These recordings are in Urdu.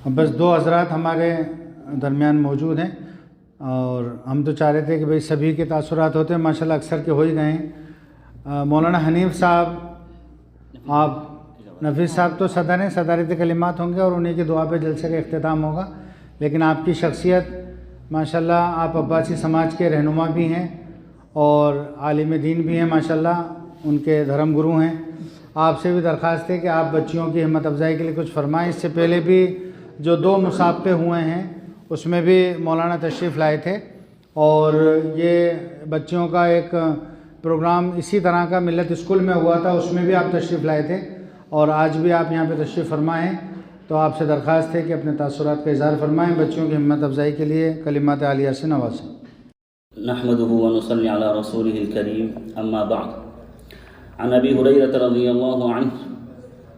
بس دو حضرات ہمارے درمیان موجود ہیں اور ہم تو چاہ رہے تھے کہ بھئی سبھی کے تاثرات ہوتے ہیں، ماشاءاللہ اکثر کے ہو ہی گئے ہیں۔ مولانا حنیف صاحب، آپ نفیس صاحب تو صدر ہیں، صدارت کلمات ہوں گے اور انہیں کی دعا پہ جلسے کا اختتام ہوگا، لیکن آپ کی شخصیت ماشاءاللہ، آپ عباسی سماج کے رہنما بھی ہیں اور عالم دین بھی ہیں ماشاءاللہ، ان کے دھرم گرو ہیں۔ آپ سے بھی درخواست ہے کہ آپ بچیوں کی ہمت افزائی کے لیے کچھ فرمائیں۔ اس سے پہلے بھی جو 2 مسابقے ہوئے ہیں اس میں بھی مولانا تشریف لائے تھے اور یہ بچیوں کا ایک پروگرام اسی طرح کا ملت اسکول میں ہوا تھا، اس میں بھی آپ تشریف لائے تھے اور آج بھی آپ یہاں پہ تشریف فرمائیں، تو آپ سے درخواست ہے کہ اپنے تاثرات کا اظہار فرمائیں، بچیوں کی ہمت افزائی کے لیے کلمات عالیہ سے نوازیں۔ نحمده ونصلي على رسوله الكريم اما بعد عن ابي هريره رضي الله عنه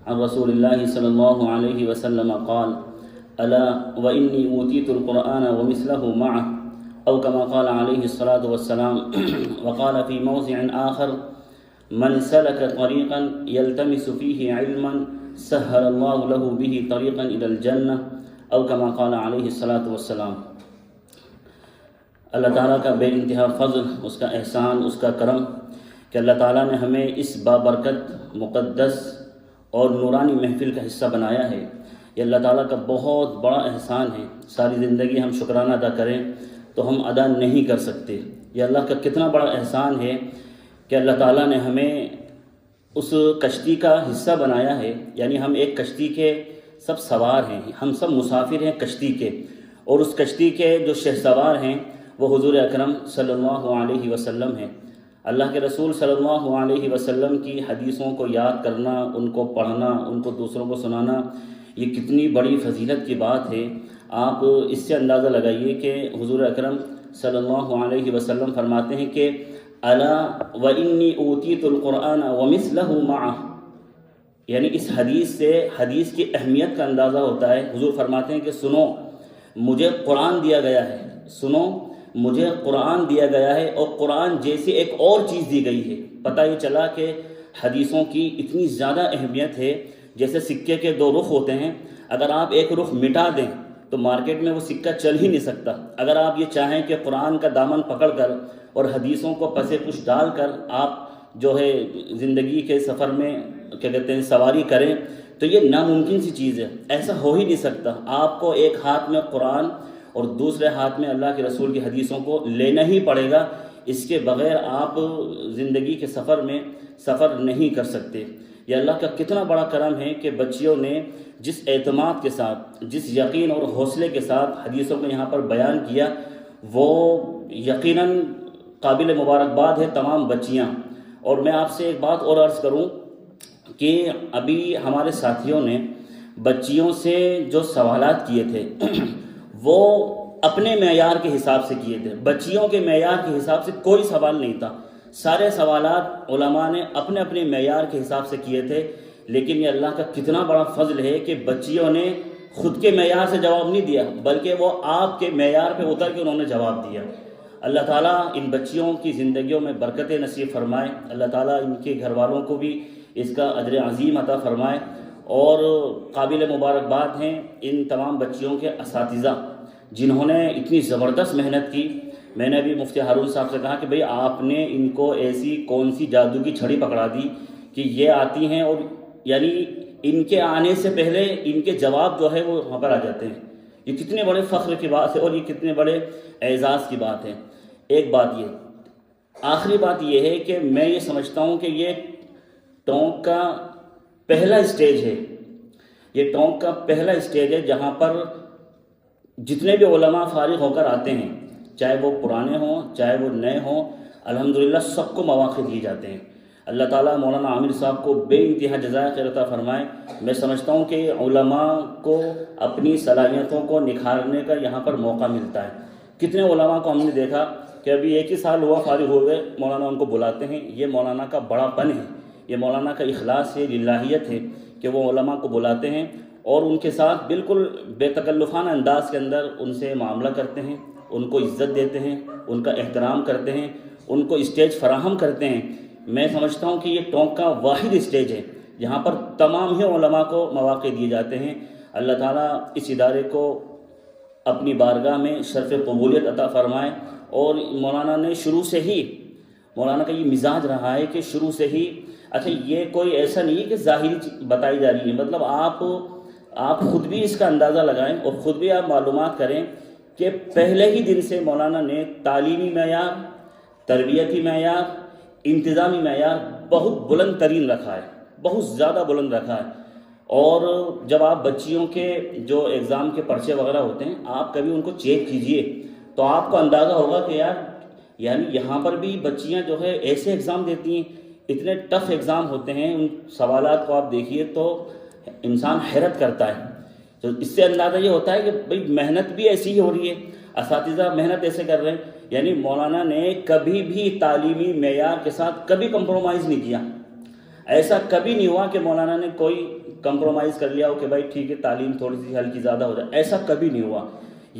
عن رسول الله صلى الله عليه وسلم قال الا واني اوتيت القرآن ومثله معه او كما قال عليه الصلاة والسلام وقال في موضع آخر من سلك طريقا يلتمس فيه علما سهل الله له به طريقا الى الجنة او كما قال عليه الصلاة والسلام۔ اللہ تعالیٰ کا بے انتہا فضل، اس کا احسان، اس کا کرم کہ اللہ تعالیٰ نے ہمیں اس بابرکت، مقدس اور نورانی محفل کا حصہ بنایا ہے۔ یہ اللہ تعالیٰ کا بہت بڑا احسان ہے۔ ساری زندگی ہم شکرانہ ادا کریں تو ہم ادا نہیں کر سکتے۔ یہ اللہ کا کتنا بڑا احسان ہے کہ اللہ تعالیٰ نے ہمیں اس کشتی کا حصہ بنایا ہے، یعنی ہم ایک کشتی کے سب سوار ہیں، ہم سب مسافر ہیں کشتی کے، اور اس کشتی کے جو شہسوار ہیں وہ حضور اکرم صلی اللہ علیہ وسلم ہیں۔ اللہ کے رسول صلی اللہ علیہ وسلم کی حدیثوں کو یاد کرنا، ان کو پڑھنا، ان کو دوسروں کو سنانا، یہ کتنی بڑی فضیلت کی بات ہے۔ آپ اس سے اندازہ لگائیے کہ حضور اکرم صلی اللہ علیہ وسلم فرماتے ہیں کہ الا وانی اوتیت القرآن ومثلہ معہ، یعنی اس حدیث سے حدیث کی اہمیت کا اندازہ ہوتا ہے۔ حضور فرماتے ہیں کہ سنو، مجھے قرآن دیا گیا ہے، سنو مجھے قرآن دیا گیا ہے اور قرآن جیسی ایک اور چیز دی گئی ہے۔ پتہ یہ چلا کہ حدیثوں کی اتنی زیادہ اہمیت ہے، جیسے سکے کے 2 رخ ہوتے ہیں، اگر آپ ایک رخ مٹا دیں تو مارکیٹ میں وہ سکہ چل ہی نہیں سکتا۔ اگر آپ یہ چاہیں کہ قرآن کا دامن پکڑ کر اور حدیثوں کو پسے پش ڈال کر آپ جو ہے زندگی کے سفر میں کیا کہتے ہیں سواری کریں تو یہ ناممکن سی چیز ہے، ایسا ہو ہی نہیں سکتا۔ آپ کو ایک ہاتھ میں قرآن اور دوسرے ہاتھ میں اللہ کے رسول کی حدیثوں کو لینا ہی پڑے گا، اس کے بغیر آپ زندگی کے سفر میں سفر نہیں کر سکتے۔ یہ اللہ کا کتنا بڑا کرم ہے کہ بچیوں نے جس اعتماد کے ساتھ، جس یقین اور حوصلے کے ساتھ حدیثوں کو یہاں پر بیان کیا، وہ یقیناً قابل مبارکباد ہے تمام بچیاں۔ اور میں آپ سے ایک بات اور عرض کروں کہ ابھی ہمارے ساتھیوں نے بچیوں سے جو سوالات کیے تھے وہ اپنے معیار کے حساب سے کیے تھے، بچیوں کے معیار کے حساب سے کوئی سوال نہیں تھا۔ سارے سوالات علماء نے اپنے اپنے معیار کے حساب سے کیے تھے، لیکن یہ اللہ کا کتنا بڑا فضل ہے کہ بچیوں نے خود کے معیار سے جواب نہیں دیا، بلکہ وہ آپ کے معیار پہ اتر کے انہوں نے جواب دیا۔ اللہ تعالیٰ ان بچیوں کی زندگیوں میں برکتیں نصیب فرمائے، اللہ تعالیٰ ان کے گھر والوں کو بھی اس کا اجر عظیم عطا فرمائے، اور قابل مبارکباد ہیں ان تمام بچیوں کے اساتذہ جنہوں نے اتنی زبردست محنت کی۔ میں نے ابھی مفتی ہارون صاحب سے کہا کہ بھئی آپ نے ان کو ایسی کون سی جادو کی چھڑی پکڑا دی کہ یہ آتی ہیں اور یعنی ان کے آنے سے پہلے ان کے جواب جو ہے وہ وہاں پر آ جاتے ہیں۔ یہ کتنے بڑے فخر کی بات ہے اور یہ کتنے بڑے اعزاز کی بات ہے۔ ایک بات یہ، آخری بات یہ ہے کہ میں یہ سمجھتا ہوں کہ یہ ٹونک کا پہلا اسٹیج ہے، یہ ٹونک کا پہلا اسٹیج ہے جہاں پر جتنے بھی علماء فارغ ہو کر آتے ہیں، چاہے وہ پرانے ہوں چاہے وہ نئے ہوں، الحمدللہ سب کو مواقع دیے جاتے ہیں۔ اللہ تعالیٰ مولانا عامر صاحب کو بے انتہا جزائے خیر عطا فرمائے۔ میں سمجھتا ہوں کہ علماء کو اپنی صلاحیتوں کو نکھارنے کا یہاں پر موقع ملتا ہے۔ کتنے علماء کو ہم نے دیکھا کہ ابھی 1 ہی سال ہوا فارغ ہوئے، مولانا ان کو بلاتے ہیں۔ یہ مولانا کا بڑا پن ہے، یہ مولانا کا اخلاص ہے، للہیت ہے کہ وہ علماء کو بلاتے ہیں اور ان کے ساتھ بالکل بے تکلفانہ انداز کے اندر ان سے معاملہ کرتے ہیں، ان کو عزت دیتے ہیں، ان کا احترام کرتے ہیں، ان کو اسٹیج فراہم کرتے ہیں۔ میں سمجھتا ہوں کہ یہ ٹونک کا واحد اسٹیج ہے جہاں پر تمام ہی علماء کو مواقع دیے جاتے ہیں۔ اللہ تعالیٰ اس ادارے کو اپنی بارگاہ میں شرف قبولیت عطا فرمائے. اور مولانا نے شروع سے ہی، مولانا کا یہ مزاج رہا ہے کہ شروع سے ہی، اچھا یہ کوئی ایسا نہیں ہے کہ ظاہری بتائی جا رہی ہے، مطلب آپ خود بھی اس کا اندازہ لگائیں اور خود بھی آپ معلومات کریں کہ پہلے ہی دن سے مولانا نے تعلیمی معیار، تربیتی معیار، انتظامی معیار بہت بلند ترین رکھا ہے، بہت زیادہ بلند رکھا ہے. اور جب آپ بچیوں کے جو ایگزام کے پرچے وغیرہ ہوتے ہیں، آپ کبھی ان کو چیک کیجئے تو آپ کو اندازہ ہوگا کہ یعنی یہاں پر بھی بچیاں جو ہے ایسے ایگزام دیتی ہیں، اتنے ٹف ایگزام ہوتے ہیں، ان سوالات کو آپ دیکھیے تو انسان حیرت کرتا ہے. تو اس سے اندازہ یہ ہوتا ہے کہ بھئی محنت بھی ایسی ہی ہو رہی ہے، اساتذہ محنت ایسے کر رہے ہیں. یعنی مولانا نے کبھی بھی تعلیمی معیار کے ساتھ کبھی کمپرومائز نہیں کیا. ایسا کبھی نہیں ہوا کہ مولانا نے کوئی کمپرومائز کر لیا ہو کہ بھائی ٹھیک ہے تعلیم تھوڑی سی ہلکی زیادہ ہو جائے، ایسا کبھی نہیں ہوا.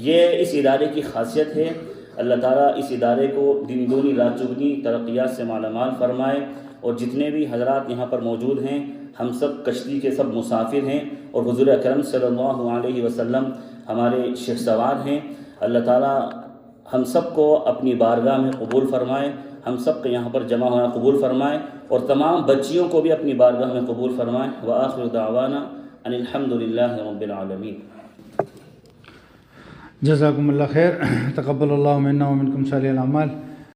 یہ اس ادارے کی خاصیت ہے. اللہ تعالیٰ اس ادارے کو دن دگنی رات چگنی ترقیات سے مالا مال فرمائے. اور جتنے بھی حضرات یہاں پر موجود ہیں، ہم سب کشتی کے سب مسافر ہیں اور حضور اکرم صلی اللہ علیہ وسلم ہمارے شہ سوار ہیں. اللہ تعالیٰ ہم سب کو اپنی بارگاہ میں قبول فرمائے، ہم سب کو یہاں پر جمع ہونا قبول فرمائے اور تمام بچیوں کو بھی اپنی بارگاہ میں قبول فرمائے. وآخر دعوانا ان الحمد للہ رب العالمین. جزاکم اللہ خیر. تقبل اللہ منا ومنکم صالح الاعمال.